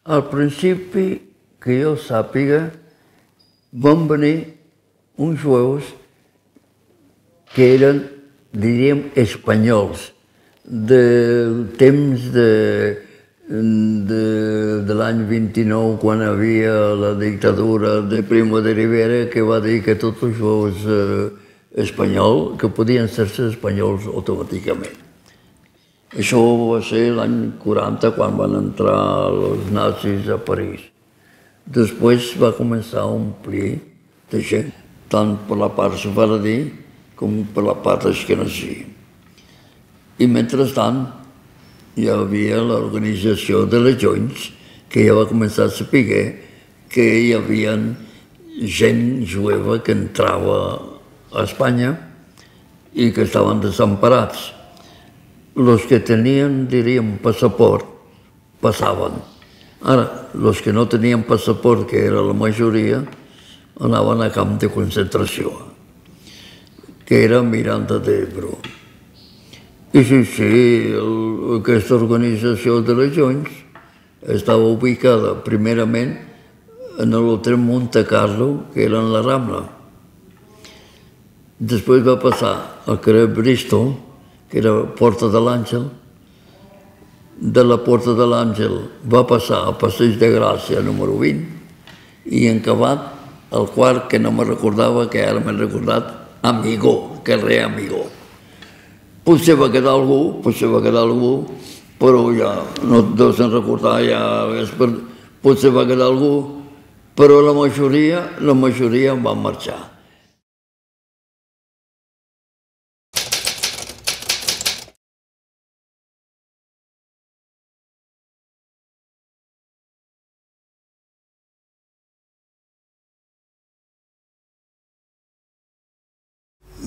Al principi, que jo sàpiga, van venir uns jueus que eren, diríem, espanyols, del temps de l'any 29, quan hi havia la dictadura de Primo de Rivera, que va dir que tots els jueus espanyols, que podien ser-se espanyols automàticament. Això va ser l'any 40, quan van entrar els nazis a París. Després va començar a omplir de gent, tant per la part sefaradí com per la part asquenazí. I mentrestant hi havia l'organització de legions, que ja va començar a saber que hi havia gent jueva que entrava a Espanya i que estaven desemparats. Els que tenien, diríem, passaport, passaven. Ara, els que no tenien passaport, que era la majoria, anaven a camp de concentració, que era Miranda d'Ebro. I sí, aquesta organització de legions estava ubicada primerament en l'hotel Monte Carlo, que era en la Rambla. Després va passar al carrer Bristol, que era Porta de l'Àngel. De la Porta de l'Àngel va passar al Passeig de Gràcia, número 20, i en acabat el quart, que no me recordava, que ara m'he recordat, Amigó, carrer Amigó. Potser va quedar algú, però ja no deu se'n recordar, ja potser va quedar algú, però la majoria van marxar.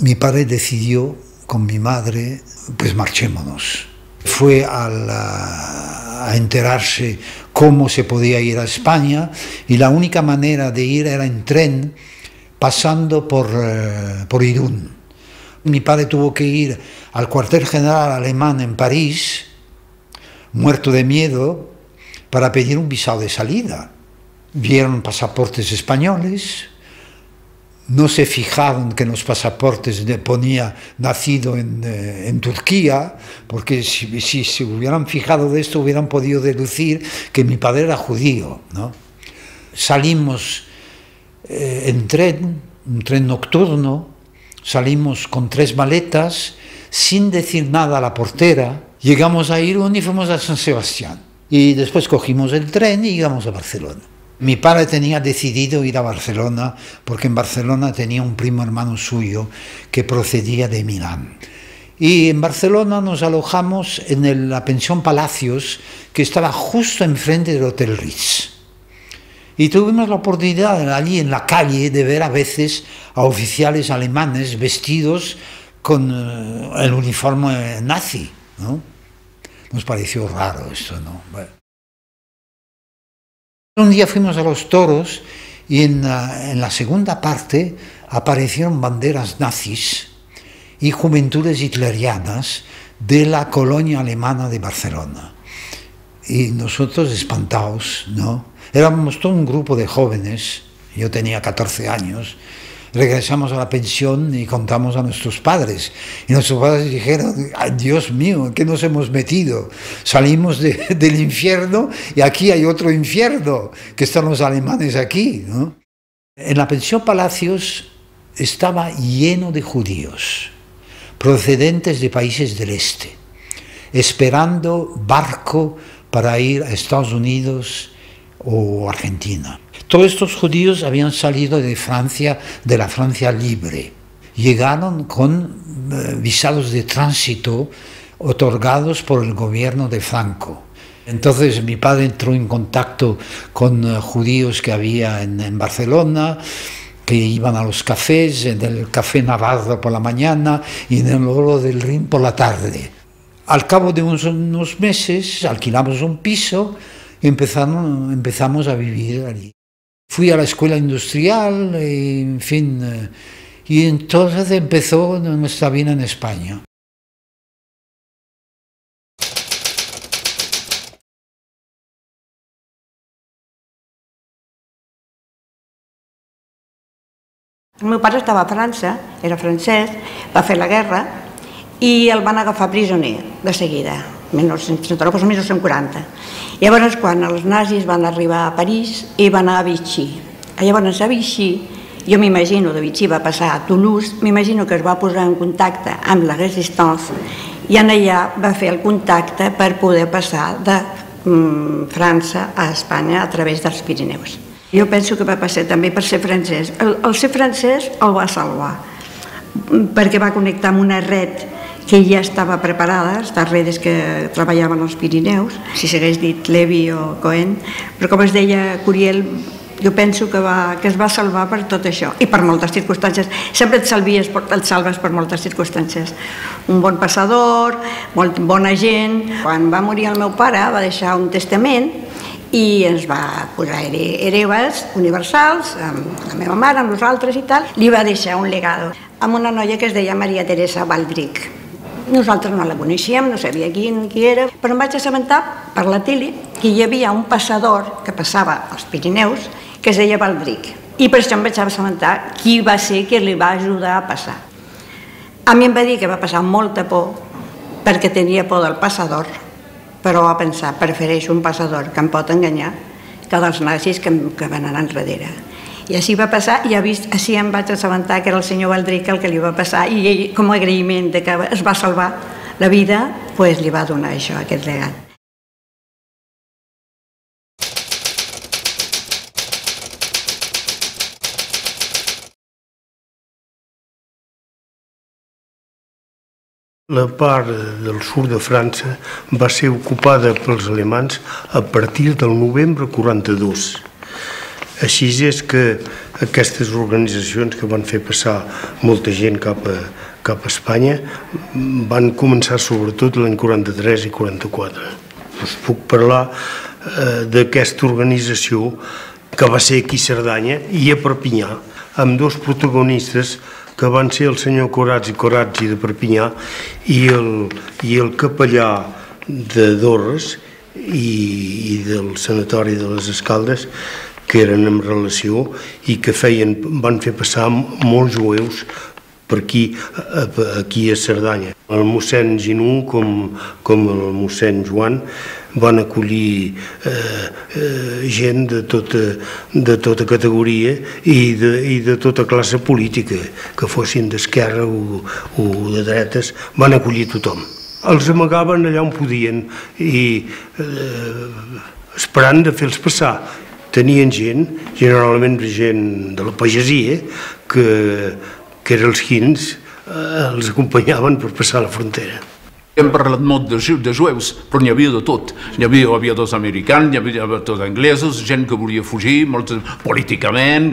Mi padre decidió con mi madre, pues marchémonos. Fue a enterarse cómo se podía ir a España y la única manera de ir era en tren, pasando por Irún. Mi padre tuvo que ir al cuartel general alemán en París, muerto de miedo, para pedir un visado de salida. Vieron pasaportes españoles. No se fijaron que en los pasaportes ponía nacido en Turquía, porque si se hubieran fijado de esto hubieran podido deducir que mi padre era judío, ¿no? Salimos en tren, un tren nocturno, salimos con 3 maletas, sin decir nada a la portera, llegamos a Irún y fuimos a San Sebastián. Y después cogimos el tren y llegamos a Barcelona. Mi padre tenía decidido ir a Barcelona porque en Barcelona tenía un primo hermano suyo que procedía de Milán. Y en Barcelona nos alojamos en la pensión Palacios, que estaba justo enfrente del Hotel Ritz. Y tuvimos la oportunidad allí en la calle de ver a veces a oficiales alemanes vestidos con el uniforme nazi, ¿no? Nos pareció raro esto, ¿no? Bueno. Un día fuimos a los toros y en la segunda parte aparecieron banderas nazis y juventudes hitlerianas de la colonia alemana de Barcelona. Y nosotros espantados, ¿no? Éramos todo un grupo de jóvenes, yo tenía 14 años, regresamos a la pensión y contamos a nuestros padres. Y nuestros padres dijeron, ay, Dios mío, ¿en qué nos hemos metido? Salimos del infierno y aquí hay otro infierno, que están los alemanes aquí, ¿no? En la pensión Palacios estaba lleno de judíos, procedentes de países del este, esperando barco para ir a Estados Unidos o Argentina. Todos estos judíos habían salido de Francia, de la Francia libre. Llegaron con visados de tránsito otorgados por el gobierno de Franco. Entonces mi padre entró en contacto con judíos que había en Barcelona, que iban a los cafés, en el Café Navarro por la mañana y en el Oro del Rin por la tarde. Al cabo de unos meses alquilamos un piso y empezamos a vivir allí. Fui a la escuela industrial, en fin, y entonces empezó nuestra vida en España. El meu pare estava a França, era francès, va fer la guerra i el van agafar prisioner de seguida, 1940. Llavors, quan els nazis van arribar a París, ell va anar a Vichy. Llavors, a Vichy, jo m'imagino, de Vichy va passar a Toulouse, m'imagino que es va posar en contacte amb la Resistance i allà va fer el contacte per poder passar de França a Espanya a través dels Pirineus. Jo penso que va passar també per ser francès. El ser francès el va salvar, perquè va connectar amb una red que ja estava preparada, estas redes que treballaven als Pirineus, si s'hagués dit Levi o Cohen, però com es deia Curiel, jo penso que es va salvar per tot això i per moltes circumstàncies. Sempre et salves per moltes circumstàncies. Un bon passador, molt bona gent. Quan va morir el meu pare va deixar un testament i ens va posar hereves universals, amb la meva mare, amb nosaltres i tal. Li va deixar un legado amb una noia que es deia Maria Teresa Baldric. Nosaltres no la coneixíem, no sabia qui era, però em vaig assabentar per la tele que hi havia un passador que passava als Pirineus que es deia Baldric. I per això em vaig assabentar qui va ser que li va ajudar a passar. A mi em va dir que va passar molta por perquè tenia por del passador, però va pensar, prefereixo un passador que em pot enganyar que dels nazis que van anar enrere. I així va passar, i així em vaig assabentar que era el senyor Baldric el que li va passar, i ell, com a agraïment que es va salvar la vida, li va donar això, aquest regal. La part del sud de França va ser ocupada pels alemans a partir del novembre 42. Així és que aquestes organitzacions que van fer passar molta gent cap a Espanya van començar sobretot l'any 43 i 44. Us puc parlar d'aquesta organització que va ser aquí a Cerdanya i a Perpinyà, amb dos protagonistes que van ser el senyor Corazzi de Perpinyà i el capellà de Dorres i del sanatori de les Escaldes, que eren en relació i que van fer passar molts jueus per aquí a Cerdanya. El mossèn Ginú com el mossèn Joan van acollir gent de tota categoria i de tota classe política, que fossin d'esquerra o de dretes, van acollir tothom. Els amagaven allà on podien i esperant de fer-los passar. Tenien gent, generalment gent de la pagesia, que eren els quins, els acompanyaven per passar la frontera. Hem parlat molt de jueus, però n'hi havia de tot. N'hi havia aviadors americans, n'hi havia aviadors anglesos, gent que volia fugir, políticament,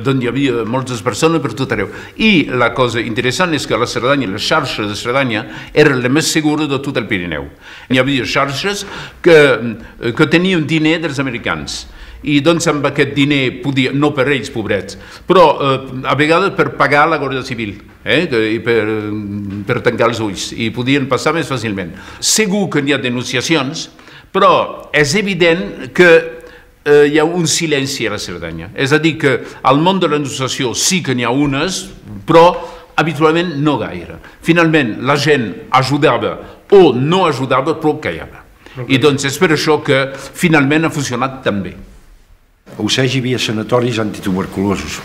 d'on hi havia moltes persones per tot arreu. I la cosa interessant és que la Cerdanya, les xarxes de Cerdanya, eren les més segures de tot el Pirineu. N'hi havia xarxes que tenien diner dels americans. I doncs amb aquest diner, no per ells, pobrets, però a vegades per pagar la Guàrdia Civil, per tancar els ulls, i podien passar més fàcilment. Segur que n'hi ha denunciacions, però és evident que hi ha un silenci a la Cerdanya. És a dir, que al món de la denunciació sí que n'hi ha unes, però habitualment no gaire. Finalment, la gent ajudava o no ajudava, però callava. I doncs és per això que finalment ha funcionat tan bé. A Oceig hi havia sanatoris antituberculosos,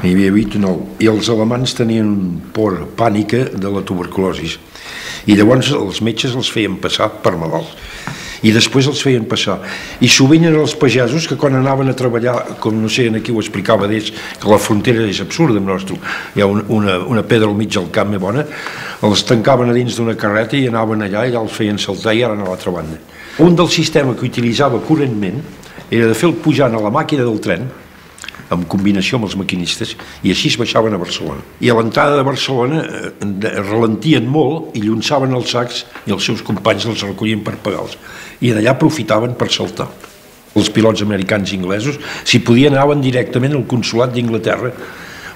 n'hi havia 8 o 9, i els alemans tenien por pànica de la tuberculosi, i llavors els metges els feien passar per malalts, i després els feien passar. I sovint eren els pagesos que quan anaven a treballar, com no sé, aquí ho explicava d'ells, que la frontera és absurda, hi ha una pedra al mig del camp més bona, els tancaven a dins d'una carreta i anaven allà i els feien saltar i anaven a l'altra banda. Un dels sistemes que utilitzava correntment era de fer-lo pujant a la màquina del tren, en combinació amb els maquinistes, i així es baixaven a Barcelona. I a l'entrada de Barcelona ralentien molt i llançaven els sacs i els seus companys els recollien per pagar-los. I d'allà aprofitaven per saltar. Els pilots americans i inglesos, si podien, anaven directament al consolat d'Inglaterra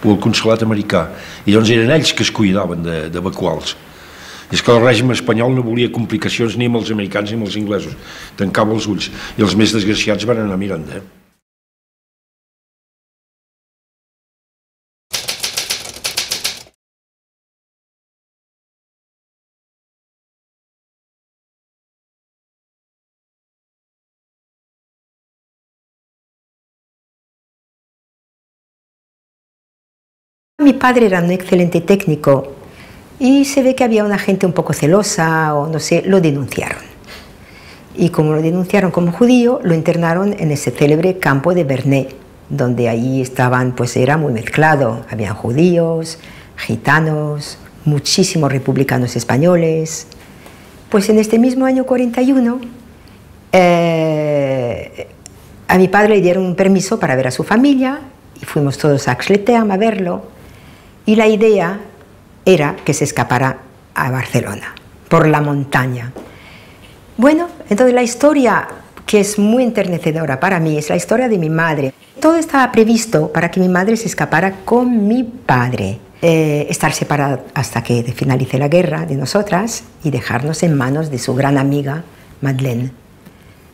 o al consolat americà. I doncs eren ells que es cuidaven d'evacuar-los. És que el règim espanyol no volia complicacions ni amb els americans ni amb els inglesos. Tancava els ulls. I els més desgraciats van anar mirant. Mi padre era un excelente técnico y se ve que había una gente un poco celosa o no sé, lo denunciaron. Y como lo denunciaron como judío, lo internaron en ese célebre campo de Vernet, donde ahí estaban, pues era muy mezclado. Habían judíos, gitanos, muchísimos republicanos españoles. Pues en este mismo año 41, a mi padre le dieron un permiso para ver a su familia y fuimos todos a Axleteam a verlo. Y la idea era que se escapara a Barcelona, por la montaña. Bueno, entonces la historia que es muy enternecedora para mí es la historia de mi madre. Todo estaba previsto para que mi madre se escapara con mi padre, estar separada hasta que finalice la guerra de nosotras y dejarnos en manos de su gran amiga Madeleine.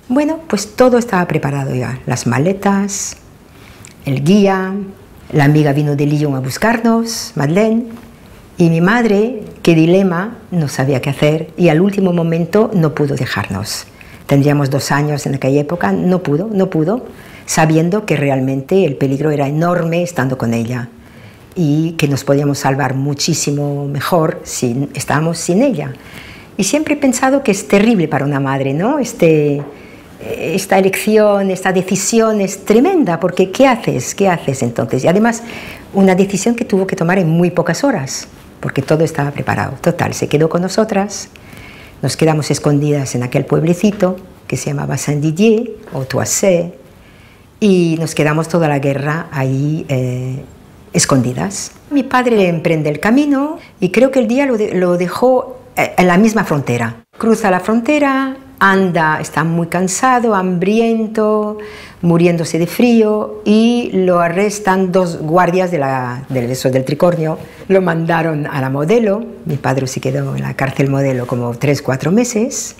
Bueno, pues todo estaba preparado ya, las maletas, el guía, la amiga vino de Lyon a buscarnos, Madeleine, y mi madre, qué dilema, no sabía qué hacer y al último momento no pudo dejarnos. Tendríamos 2 años en aquella época, no pudo, sabiendo que realmente el peligro era enorme estando con ella y que nos podíamos salvar muchísimo mejor si estábamos sin ella. Y siempre he pensado que es terrible para una madre, ¿no? Esta elección, esta decisión es tremenda, porque ¿qué haces? ¿Qué haces entonces? Y además, una decisión que tuvo que tomar en muy pocas horas, porque todo estaba preparado. Total, se quedó con nosotras, nos quedamos escondidas en aquel pueblecito que se llamaba Saint-Didier, o Toissé, y nos quedamos toda la guerra ahí escondidas. Mi padre emprende el camino y creo que el día lo dejó en la misma frontera. Cruza la frontera, anda, está muy cansado, hambriento, muriéndose de frío y lo arrestan 2 guardias del Tricornio. Lo mandaron a la Modelo, mi padre se quedó en la cárcel Modelo como 3-4 meses.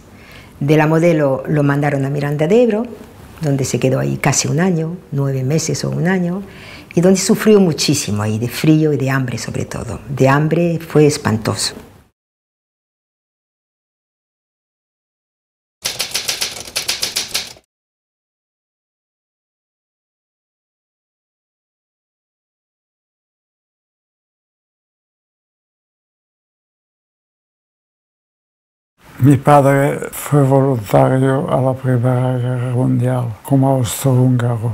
De la Modelo lo mandaron a Miranda de Ebro, donde se quedó ahí casi 1 año, 9 meses o 1 año, y donde sufrió muchísimo ahí, de frío y de hambre sobre todo. De hambre fue espantoso. Mi padre fue voluntario a la Primera Guerra Mundial como austrohúngaro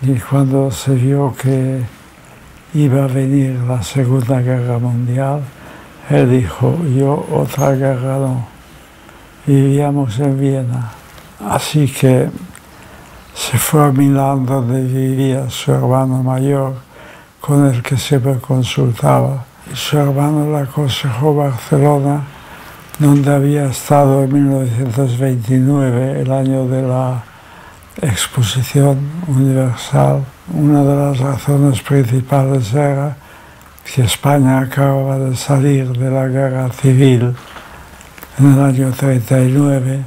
y cuando se vio que iba a venir la Segunda Guerra Mundial, él dijo, yo otra guerra no. Vivíamos en Viena, así que se fue a Milán donde vivía su hermano mayor con el que siempre consultaba. Su hermano le aconsejó Barcelona, donde había estado en 1929, el año de la Exposición Universal. Una de las razones principales era que España acababa de salir de la guerra civil en el año 39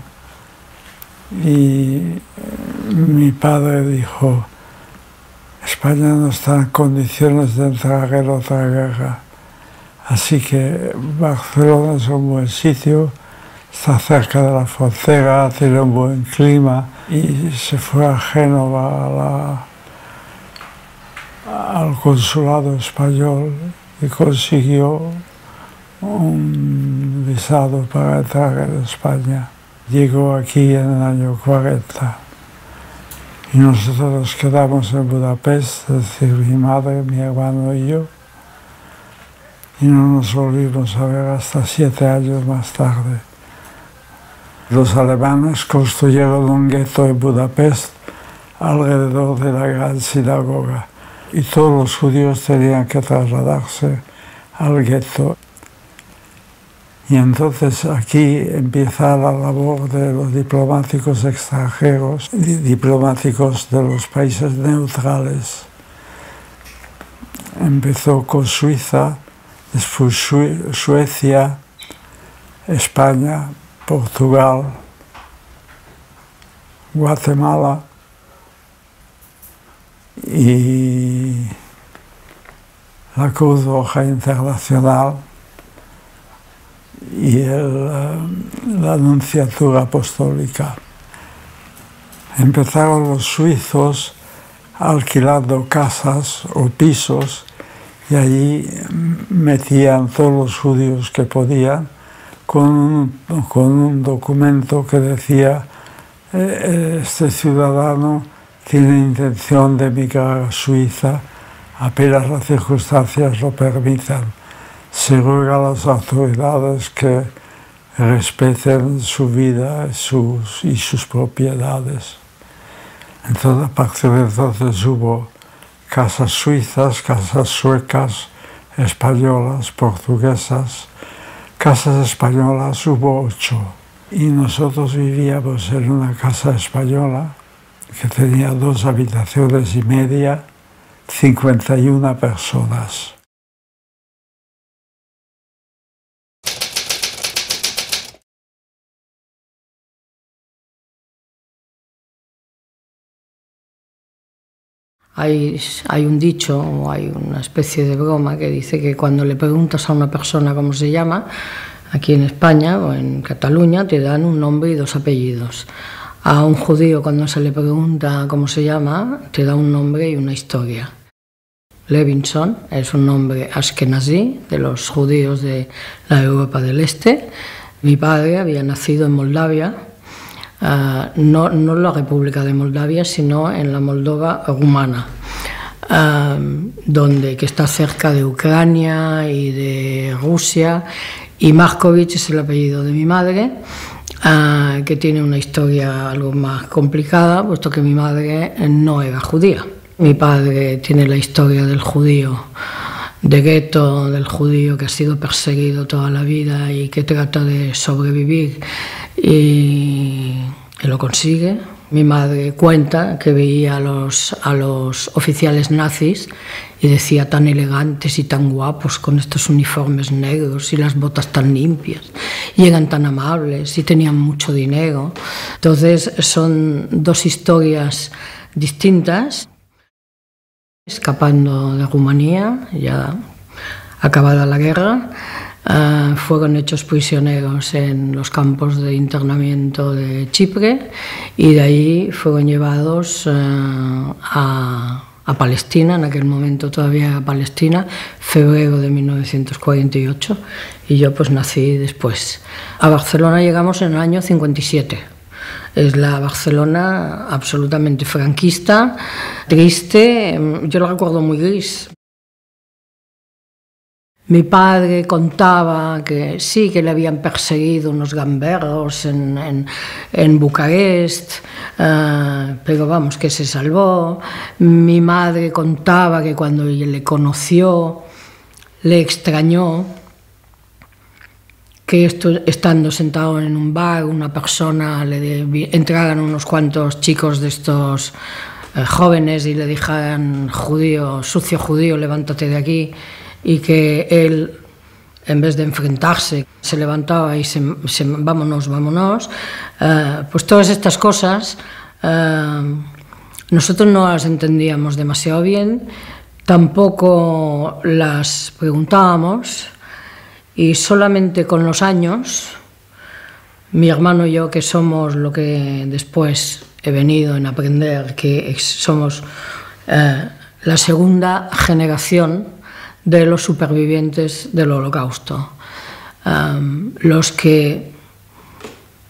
y mi padre dijo, España no está en condiciones de entrar en otra guerra. Así que Barcelona es un buen sitio, está cerca de la frontera, tiene un buen clima y se fue a Génova al consulado español y consiguió un visado para entrar en España. Llegó aquí en el año 40 y nosotros nos quedamos en Budapest, es decir, mi madre, mi hermano y yo. Y no nos volvimos a ver hasta 7 años más tarde. Los alemanes construyeron un gueto en Budapest alrededor de la gran sinagoga y todos los judíos tenían que trasladarse al gueto. Y entonces aquí empieza la labor de los diplomáticos extranjeros, diplomáticos de los países neutrales. Empezó con Suiza, después Suecia, España, Portugal, Guatemala y la Cruz Roja Internacional y la Nunciatura Apostólica. Empezaron los suizos alquilando casas o pisos y allí metían todos los judíos que podían con un documento que decía este ciudadano tiene intención de emigrar a Suiza apenas las circunstancias lo permitan. Se ruega a las autoridades que respeten su vida y sus propiedades. Entonces, a partir de entonces hubo casas suizas, casas suecas, españolas, portuguesas. Casas españolas hubo 8 y nosotros vivíamos en una casa española que tenía 2 habitaciones y media, 51 personas. Hay un dicho o hay una especie de broma que dice que cuando le preguntas a una persona cómo se llama, aquí en España o en Cataluña te dan un nombre y 2 apellidos. A un judío cuando se le pregunta cómo se llama, te da un nombre y una historia. Levinson es un nombre ashkenazí, de los judíos de la Europa del Este. Mi padre había nacido en Moldavia, no en la República de Moldavia, sino en la Moldova rumana, que está cerca de Ucrania y de Rusia, y Markovich es el apellido de mi madre, que tiene una historia algo más complicada, puesto que mi madre no era judía. Mi padre tiene la historia del judío de gueto, del judío que ha sido perseguido toda la vida y que trata de sobrevivir y lo consigue. Mi madre cuenta que veía a los oficiales nazis y decía tan elegantes y tan guapos con estos uniformes negros y las botas tan limpias y eran tan amables y tenían mucho dinero. Entonces son 2 historias distintas. Escapando de Rumanía, ya acabada la guerra, fueron hechos prisioneros en los campos de internamiento de Chipre y de ahí fueron llevados a Palestina, en aquel momento todavía era Palestina, febrero de 1948, y yo pues nací después. A Barcelona llegamos en el año 57. Es la Barcelona absolutamente franquista, triste, yo la recuerdo muy gris. Mi padre contaba que sí, que le habían perseguido unos gamberros en Bucarest, pero vamos, que se salvó. Mi madre contaba que cuando le conoció, le extrañó que estando sentado en un bar, una persona, entraran unos cuantos chicos de estos jóvenes y le dijeran: judío, sucio judío, levántate de aquí, y que él, en vez de enfrentarse, se levantaba y vámonos, vámonos. Pues todas estas cosas nosotros no las entendíamos demasiado bien, tampoco las preguntábamos. Y solamente con los años, mi hermano y yo, que somos lo que después he venido en aprender, que somos la segunda generación de los supervivientes del Holocausto, los que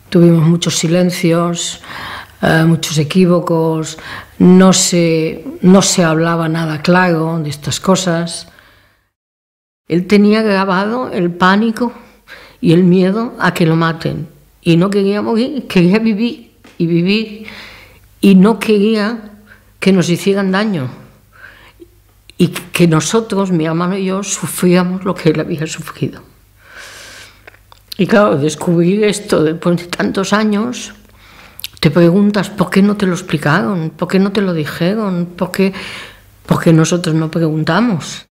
tuvimos muchos silencios, muchos equívocos, no se hablaba nada claro de estas cosas. Él tenía grabado el pánico y el miedo a que lo maten. Y no quería morir, quería vivir, y no quería que nos hicieran daño. Y que nosotros, mi hermano y yo, sufríamos lo que él había sufrido. Y claro, descubrir esto después de tantos años, te preguntas por qué no te lo explicaron, por qué no te lo dijeron, por qué nosotros no preguntamos.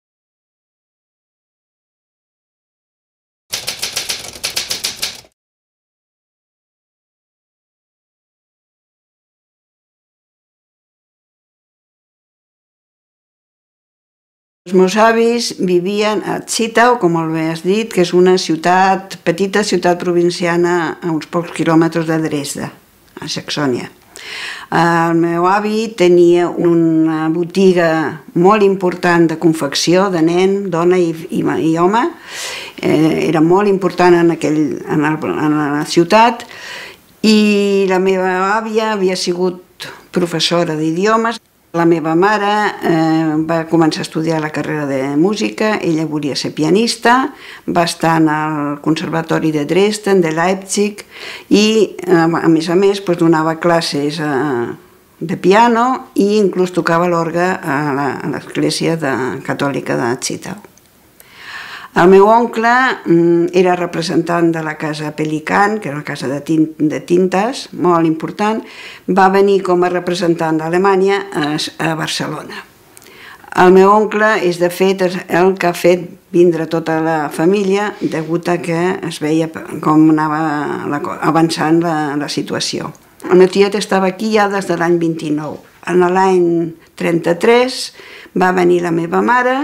Els meus avis vivien a Zittau, com el has dit, que és una petita ciutat provinciana a uns pocs quilòmetres de Dresda, a Saxònia. El meu avi tenia una botiga molt important de confecció, de nen, dona i home. Era molt important en la ciutat, i la meva àvia havia sigut professora d'idiomes. La meva mare va començar a estudiar la carrera de música, ella volia ser pianista, va estar al Conservatori de Dresden, de Leipzig, i a més donava classes de piano i inclús tocava l'orgue a l'església catòlica de Zittau. El meu oncle era representant de la casa Pelikan, que era una casa de tintes molt important, va venir com a representant d'Alemanya a Barcelona. El meu oncle és, de fet, el que ha fet vindre tota la família degut a que es veia com anava avançant la situació. El meu tiet estava aquí ja des de l'any 29. En l'any 33 va venir la meva mare.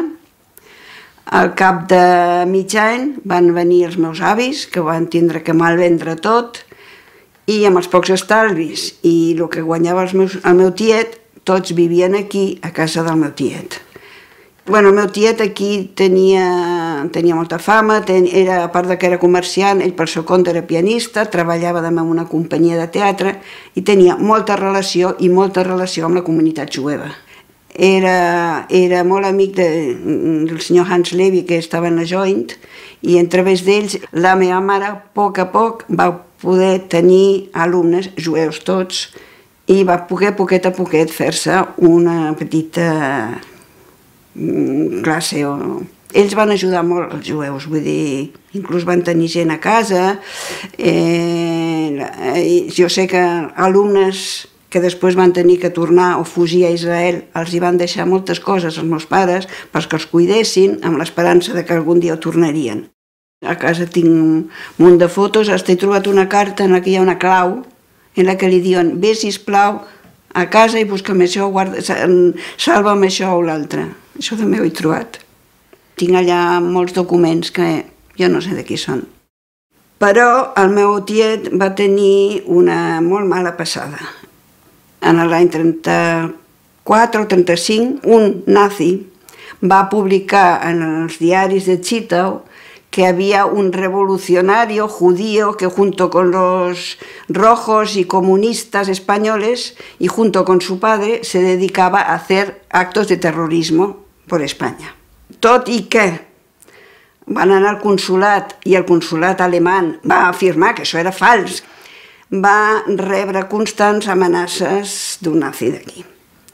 Al cap de mig any van venir els meus avis, que van tindre que malvendre tot, i amb els pocs estalvis i el que guanyava el meu tiet, tots vivien aquí, a casa del meu tiet. El meu tiet aquí tenia molta fama, a part que era comerciant, ell per seu compte era pianista, treballava en una companyia de teatre i tenia molta relació amb la comunitat jueva. Era molt amic del senyor Hans Levy, que estava en la Joint, i a través d'ells la meva mare, a poc, va poder tenir alumnes jueus tots i va poder, poquet a poquet, fer-se una petita classe. Ells van ajudar molt els jueus, vull dir, inclús van tenir gent a casa. Jo sé que alumnes que després van tenir que tornar o fugir a Israel, els hi van deixar moltes coses als meus pares perquè els cuidessin amb l'esperança que algun dia ho tornarien. A casa tinc un munt de fotos, he trobat una carta en què hi ha una clau en la que li diuen: ve, sisplau, a casa i busca'm això, salva'm això o l'altre. Això també ho he trobat. Tinc allà molts documents que jo no sé de qui són. Però el meu tiet va tenir una molt mala passada. En l'any 34 o 35, un nazi va publicar en els diaris de Zittau que había un revolucionario judío que junto con los rojos y comunistas españoles y junto con su padre se dedicaba a hacer actos de terrorismo por España. Tot i que van anar al consulat i el consulat alemany va afirmar que això era fals, va rebre constants amenaces d'un nazi d'aquí.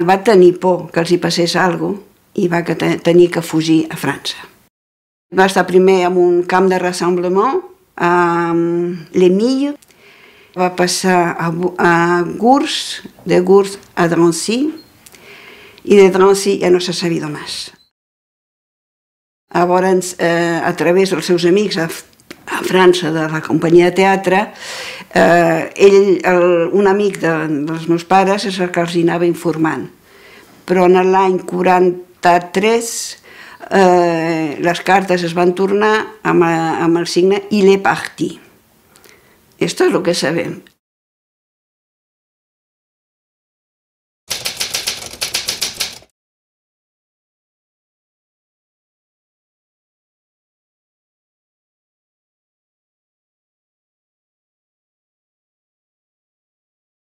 Va tenir por que els hi passés alguna cosa i va tenir que fugir a França. Va estar primer en un camp de rassemblement a l'Emille, va passar a Gurs, de Gurs a Drancy, i de Drancy ja no s'ha sabido més. Llavors, a través dels seus amics a França, de la companyia de teatre, un amic dels meus pares és el que els anava informant. Però en l'any 43 les cartes es van tornar amb el signe «Il est parti». Esto es lo que sabem.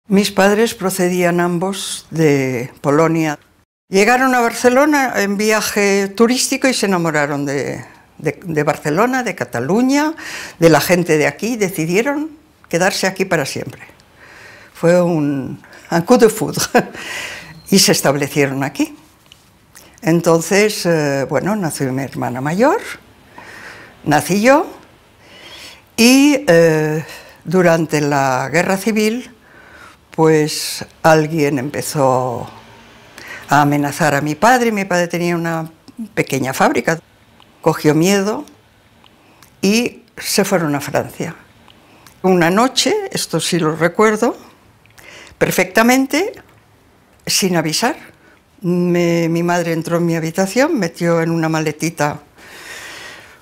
Mis padres procedían ambos de Polonia. Llegaron a Barcelona en viaje turístico y se enamoraron de Barcelona, de Cataluña, de la gente de aquí. Decidieron quedarse aquí para siempre. Fue un coup de foudre y se establecieron aquí. Entonces, bueno, nació mi hermana mayor, nací yo y durante la Guerra Civil pues alguien empezó a amenazar a mi padre. Mi padre tenía una pequeña fábrica, cogió miedo y se fueron a Francia. Una noche, esto sí lo recuerdo perfectamente, sin avisar, mi madre entró en mi habitación, metió en una maletita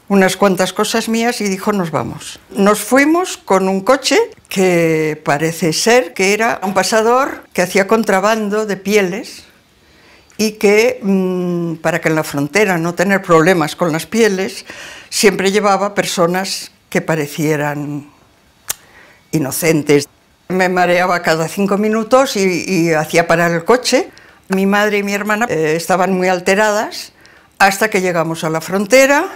unas cuantas cosas mías y dijo, nos vamos. Nos fuimos con un coche que parece ser que era un pasador que hacía contrabando de pieles y que, para que en la frontera no tener problemas con las pieles, siempre llevaba personas que parecieran inocentes. Me mareaba cada 5 minutos y hacía parar el coche. Mi madre y mi hermana estaban muy alteradas hasta que llegamos a la frontera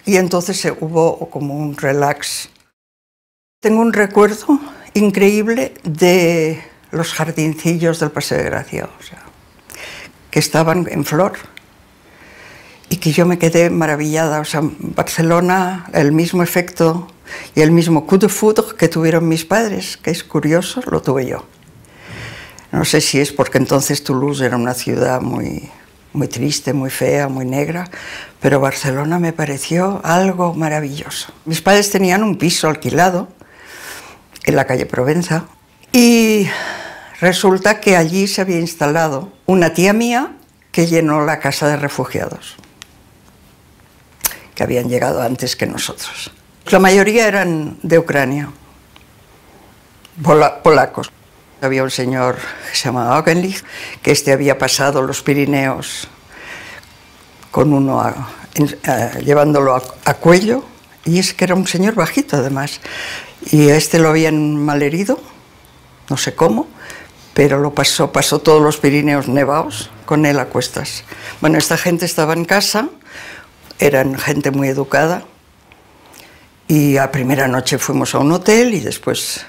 y entonces hubo como un relax. Tengo un recuerdo increíble de los jardincillos del Paseo de Gracia, o sea, que estaban en flor y que yo me quedé maravillada. O sea, Barcelona, el mismo efecto y el mismo coup de foudre que tuvieron mis padres, que es curioso, lo tuve yo. No sé si es porque entonces Toulouse era una ciudad muy triste, muy fea, muy negra, pero Barcelona me pareció algo maravilloso. Mis padres tenían un piso alquilado en la calle Provenza y resulta que allí se había instalado una tía mía que llenó la casa de refugiados, que habían llegado antes que nosotros. La mayoría eran de Ucrania, polacos. Había un señor que se llamaba Augenlich, que había pasado los Pirineos con uno llevándolo a cuello, y es que era un señor bajito además, y a lo habían malherido, no sé cómo, pero pasó todos los Pirineos nevados con él a cuestas. Bueno, esta gente estaba en casa, eran gente muy educada, y a primera noche fuimos a un hotel y después,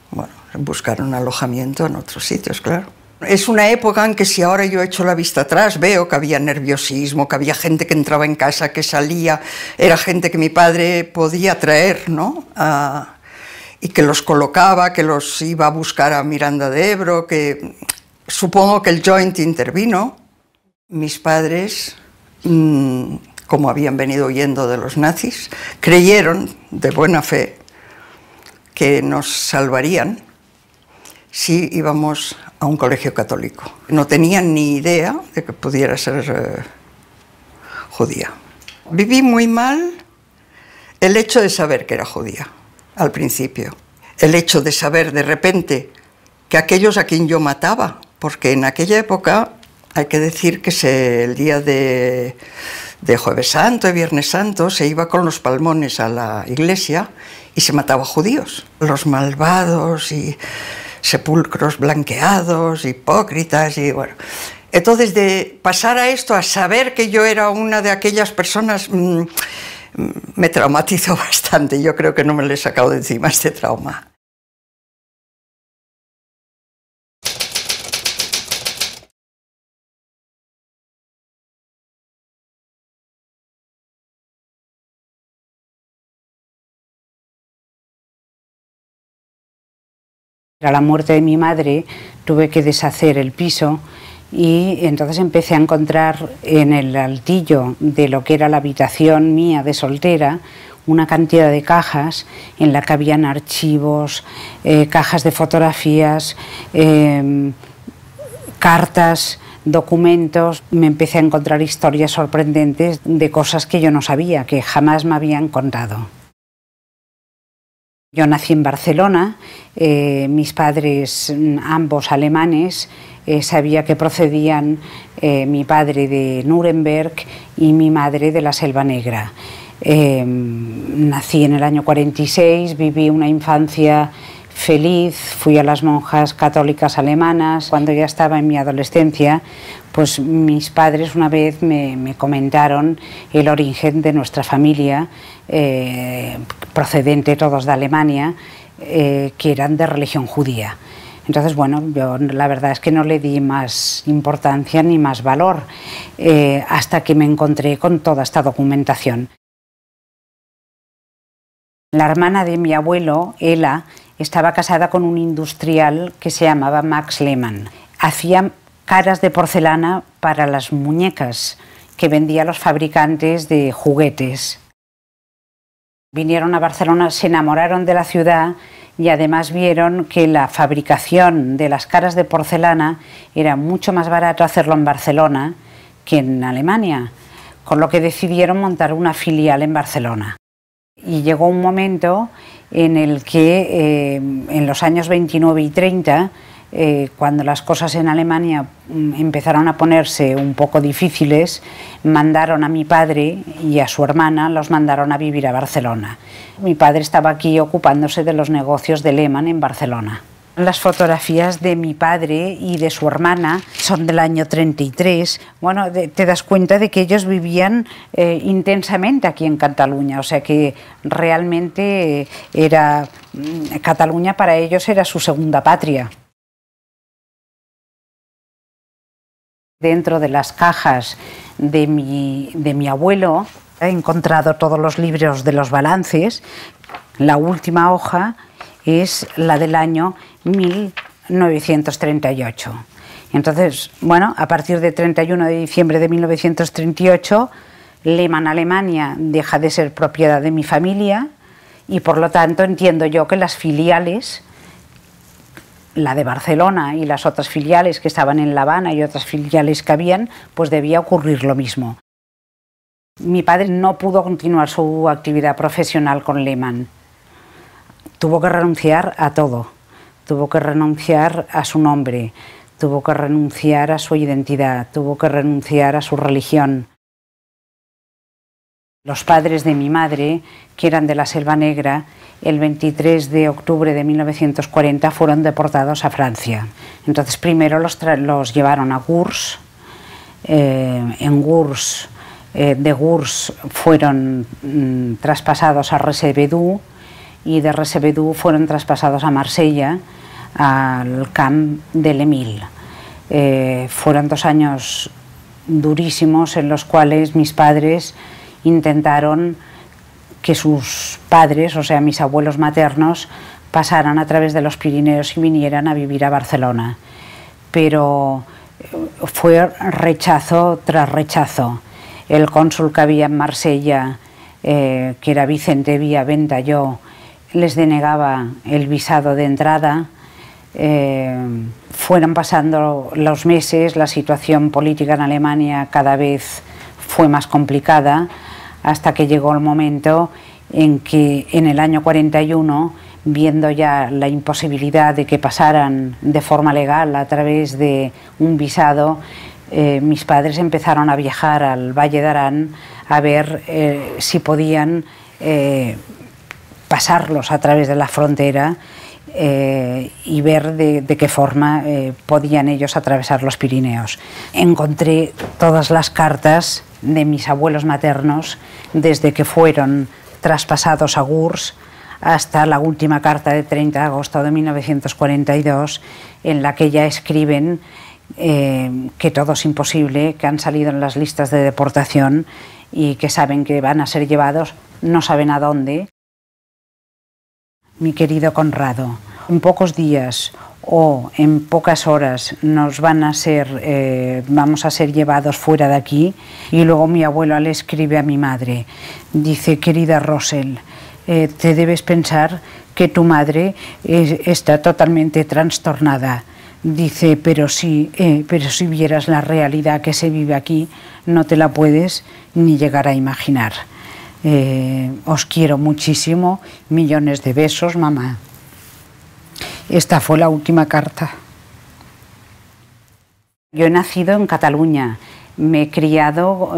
bueno, buscaron alojamiento en otros sitios, claro. Es una época en que si ahora yo echo la vista atrás, veo que había nerviosismo, que había gente que entraba en casa, que salía, era gente que mi padre podía traer, ¿no? Y que los colocaba, que los iba a buscar a Miranda de Ebro, que supongo que el Joint intervino. Mis padres, como habían venido huyendo de los nazis, creyeron de buena fe que nos salvarían si íbamos a un colegio católico. No tenían ni idea de que pudiera ser judía. Viví muy mal el hecho de saber que era judía, al principio. El hecho de saber de repente que aquellos a quien yo mataba, porque en aquella época hay que decir que el día de Jueves Santo y Viernes Santo se iba con los palmones a la iglesia y se mataba judíos. Los malvados y sepulcros blanqueados, hipócritas y bueno. Entonces, de pasar a esto, a saber que yo era una de aquellas personas, me traumatizó bastante. Yo creo que no me le he sacado de encima este trauma. A la muerte de mi madre tuve que deshacer el piso y entonces empecé a encontrar en el altillo de lo que era la habitación mía de soltera una cantidad de cajas en la que habían archivos, cajas de fotografías, cartas, documentos. Me empecé a encontrar historias sorprendentes de cosas que yo no sabía, que jamás me habían contado. Yo nací en Barcelona, mis padres, ambos alemanes, sabía que procedían mi padre de Nuremberg y mi madre de la Selva Negra. Nací en el año 46, viví una infancia feliz, fui a las monjas católicas alemanas. Cuando ya estaba en mi adolescencia, pues mis padres una vez me comentaron el origen de nuestra familia, procedente todos de Alemania, que eran de religión judía. Entonces, bueno, yo la verdad es que no le di más importancia ni más valor hasta que me encontré con toda esta documentación. La hermana de mi abuelo, Ela, estaba casada con un industrial que se llamaba Max Lehmann. Hacía caras de porcelana para las muñecas que vendía a los fabricantes de juguetes. Vinieron a Barcelona, se enamoraron de la ciudad y además vieron que la fabricación de las caras de porcelana era mucho más barato hacerlo en Barcelona que en Alemania. con lo que decidieron montar una filial en Barcelona. Y llegó un momento en el que en los años 29 y 30, cuando las cosas en Alemania empezaron a ponerse un poco difíciles, mandaron a mi padre y a su hermana, los mandaron a vivir a Barcelona. Mi padre estaba aquí ocupándose de los negocios de Lehmann en Barcelona. Las fotografías de mi padre y de su hermana son del año 33. Bueno, te das cuenta de que ellos vivían intensamente aquí en Cataluña, o sea que realmente Cataluña para ellos era su segunda patria. Dentro de las cajas de mi abuelo he encontrado todos los libros de los balances. La última hoja es la del año 1938. Entonces, bueno, a partir de 31 de diciembre de 1938, Lehmann Alemania deja de ser propiedad de mi familia y por lo tanto entiendo yo que las filiales, la de Barcelona y las otras filiales que estaban en La Habana y otras filiales que habían, pues debía ocurrir lo mismo. Mi padre no pudo continuar su actividad profesional con Lehmann. Tuvo que renunciar a todo, tuvo que renunciar a su nombre, tuvo que renunciar a su identidad, tuvo que renunciar a su religión. Los padres de mi madre, que eran de la Selva Negra, el 23 de octubre de 1940 fueron deportados a Francia. Entonces primero los llevaron a Gurs, en Gurs, de Gurs fueron traspasados a Recebedú, y de Recebedú fueron traspasados a Marsella, al camp de l'Emile. Fueron 2 años durísimos en los cuales mis padres intentaron que sus padres, o sea, mis abuelos maternos, pasaran a través de los Pirineos y vinieran a vivir a Barcelona. Pero fue rechazo tras rechazo. El cónsul que había en Marsella, que era Vicente Vía Ventalló, les denegaba el visado de entrada. Fueron pasando los meses, la situación política en Alemania cada vez fue más complicada, hasta que llegó el momento en que en el año 41, viendo ya la imposibilidad de que pasaran de forma legal a través de un visado, mis padres empezaron a viajar al Valle de Arán a ver si podían pasarlos a través de la frontera y ver de qué forma podían ellos atravesar los Pirineos. Encontré todas las cartas de mis abuelos maternos desde que fueron traspasados a Gurs hasta la última carta de 30 de agosto de 1942, en la que ya escriben que todo es imposible, que han salido en las listas de deportación y que saben que van a ser llevados, no saben a dónde. Mi querido Conrado, en pocos días o en pocas horas vamos a ser llevados fuera de aquí. Y luego mi abuelo le escribe a mi madre, dice: querida Rosel, te debes pensar que tu madre está totalmente trastornada. Dice, pero si vieras la realidad que se vive aquí, no te la puedes ni llegar a imaginar. Os quiero muchísimo, millones de besos, mamá. Esta fue la última carta. Yo he nacido en Cataluña, me he criado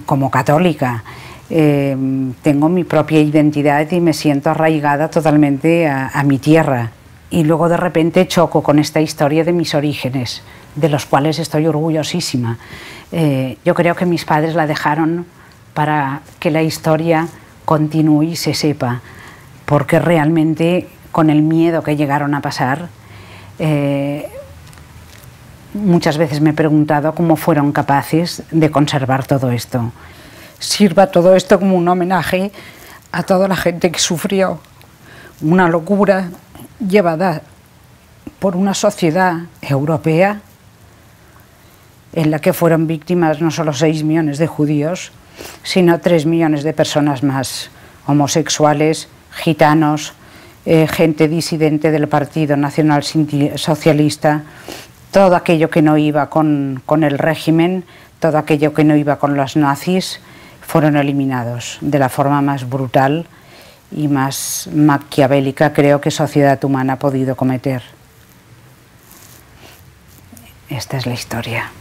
como católica, tengo mi propia identidad y me siento arraigada totalmente a mi tierra. Y luego de repente choco con esta historia de mis orígenes, de los cuales estoy orgullosísima. Yo creo que mis padres la dejaron para que la historia continúe y se sepa, porque realmente con el miedo que llegaron a pasar, muchas veces me he preguntado cómo fueron capaces de conservar todo esto. Sirva todo esto como un homenaje a toda la gente que sufrió una locura llevada por una sociedad europea en la que fueron víctimas no solo 6 millones de judíos, sino 3 millones de personas más, homosexuales, gitanos, gente disidente del Partido Nacional Socialista, todo aquello que no iba con el régimen, todo aquello que no iba con los nazis, fueron eliminados de la forma más brutal y más maquiavélica, creo, que sociedad humana ha podido cometer. Esta es la historia.